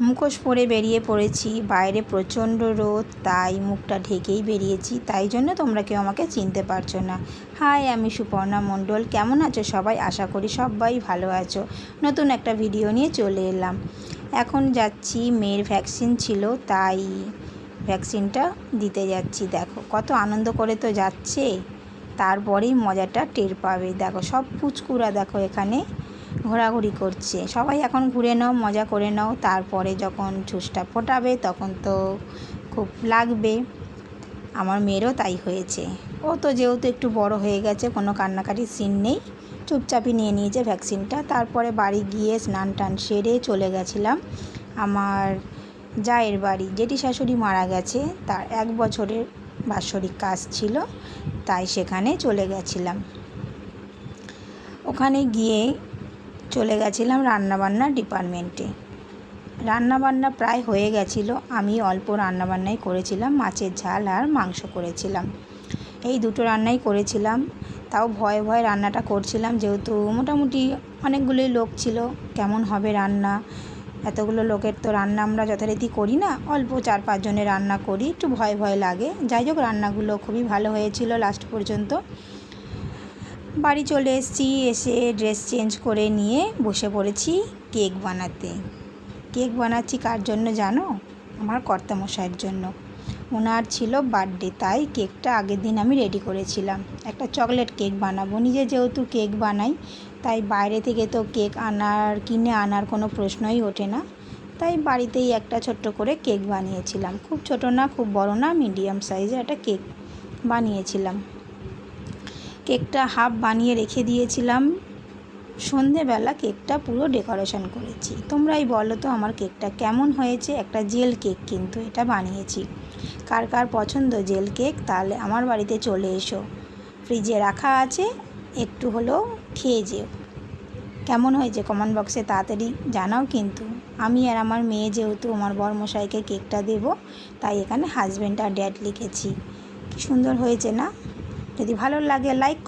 মুখোশ পরে বেরিয়ে পড়েছি, বাইরে প্রচণ্ড রোদ, তাই মুখটা ঢেকেই বেরিয়েছি, তাই জন্য তোমরা কেউ আমাকে চিনতে পারছো না। হাই, আমি সুপর্ণা মণ্ডল। কেমন আছো সবাই? আশা করি সবাই ভালো আছো। নতুন একটা ভিডিও নিয়ে চলে এলাম। এখন যাচ্ছি, মেয়ের ভ্যাকসিন ছিল, তাই ভ্যাকসিনটা দিতে যাচ্ছি। দেখো কত আনন্দ করে তো যাচ্ছে, তারপরেই মজাটা টের পাবে। দেখো সব পুচকুরা দেখো এখানে ঘোরাঘুরি করছে। সবাই এখন ঘুরে নাও, মজা করে নাও, তারপরে যখন ঠুসটা ফোটাবে তখন তো খুব লাগবে। আমার মেয়েরও তাই হয়েছে। ও তো যেহেতু একটু বড় হয়ে গেছে, কোনো কান্নাকাটির সিন নেই, চুপচাপই নিয়ে নিয়েছে ভ্যাকসিনটা। তারপরে বাড়ি গিয়ে স্নান টান সেরে চলে গেছিলাম আমার জায়ের বাড়ি। জেঠি শাশুড়ি মারা গেছে, তার 1 বছরের বাৎসরিক কাজ ছিল, তাই সেখানে চলে গেছিলাম। ওখানে গিয়ে চলে গেছিলাম রান্নাবান্নার ডিপার্টমেন্টে। রান্নাবান্না প্রায় হয়ে গেছিলো, আমি অল্প রান্নাবান্নাই করেছিলাম, মাছের ঝাল আর মাংস করেছিলাম। এই দুটো রান্নাই করেছিলাম। তাও ভয়ে ভয়ে রান্নাটা করছিলাম, যেহেতু মোটামুটি অনেকগুলোই লোক ছিল। কেমন হবে রান্না, এতগুলো লোকের তো রান্না আমরা যথারীতি করি না, অল্প 4-5 জনের রান্না করি, একটু ভয় ভয় লাগে। যাই হোক, রান্নাগুলো খুবই ভালো হয়েছিল লাস্ট পর্যন্ত। বাড়ি চলে এসেছি, এসে ড্রেস চেঞ্জ করে নিয়ে বসে পড়েছি কেক বানাতে। কেক বানাচ্ছি কার জন্য জানো? আমার কর্তামশাইয়ের জন্য। ওনার ছিল বার্থডে, তাই কেকটা আগের দিন আমি রেডি করেছিলাম। একটা চকলেট কেক বানাবো। নিজে যেহেতু কেক বানাই, তাই বাইরে থেকে তো কেক কিনে আনার কোনো প্রশ্নই ওঠে না, তাই বাড়িতেই একটা ছোট্ট করে কেক বানিয়েছিলাম। খুব ছোট না, খুব বড় না, মিডিয়াম সাইজের একটা কেক বানিয়েছিলাম। কেকটা হাফ বানিয়ে রেখে দিয়েছিলাম। সন্ধেবেলা কেকটা পুরো ডেকোরেশন করেছি। তোমরাই বলো তো আমার কেকটা কেমন হয়েছে। একটা জেল কেক কিন্তু এটা বানিয়েছি। কার কার পছন্দ জেল কেক, তাহলে আমার বাড়িতে চলে এসো, ফ্রিজে রাখা আছে, একটু হলেও খেয়ে যেও। কেমন হয়েছে কমেন্ট বক্সে তাড়াতাড়ি জানাও কিন্তু। আমি আর আমার মেয়ে যেহেতু আমার বরমশাইকে কেকটা দেব, তাই এখানে হাজব্যান্ড আর ড্যাড লিখেছি। কি সুন্দর হয়েছে না? যদি ভালো লাগে লাইক